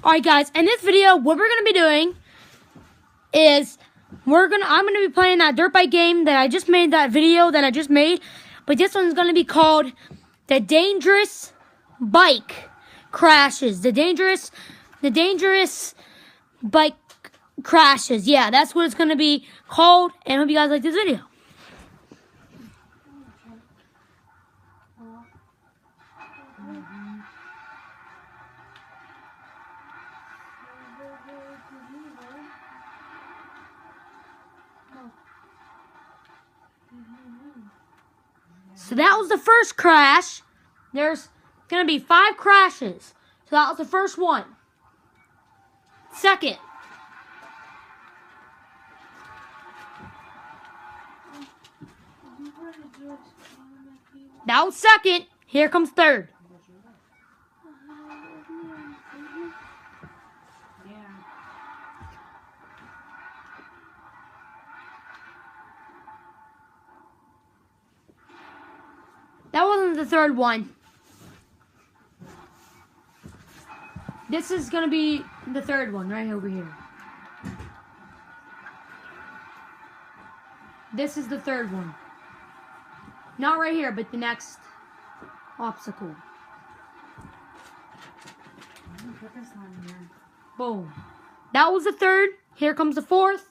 Alright guys, in this video, what we're going to be doing is I'm going to be playing that dirt bike game that I just made, that video that I just made. But this one's going to be called The Dangerous Bike Crashes. The dangerous bike crashes. Yeah, that's what it's going to be called. And I hope you guys like this video. So that was the first crash. There's going to be 5 crashes. So that was the first one. Second. That was second. Here comes third. That wasn't the third one. This is going to be the third one right over here. This is the third one. Not right here, but the next obstacle. Boom. That was the third. Here comes the fourth.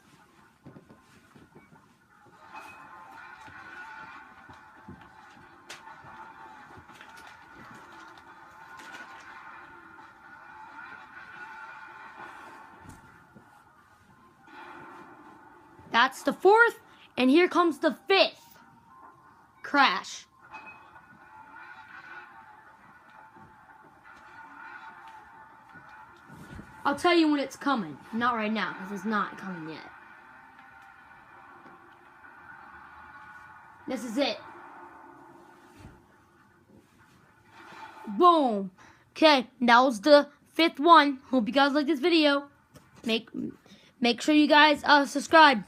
That's the fourth, and here comes the fifth crash. I'll tell you when it's coming. Not right now, because it's not coming yet. This is it. Boom. Okay, that was the fifth one. Hope you guys like this video. Make sure you guys subscribe.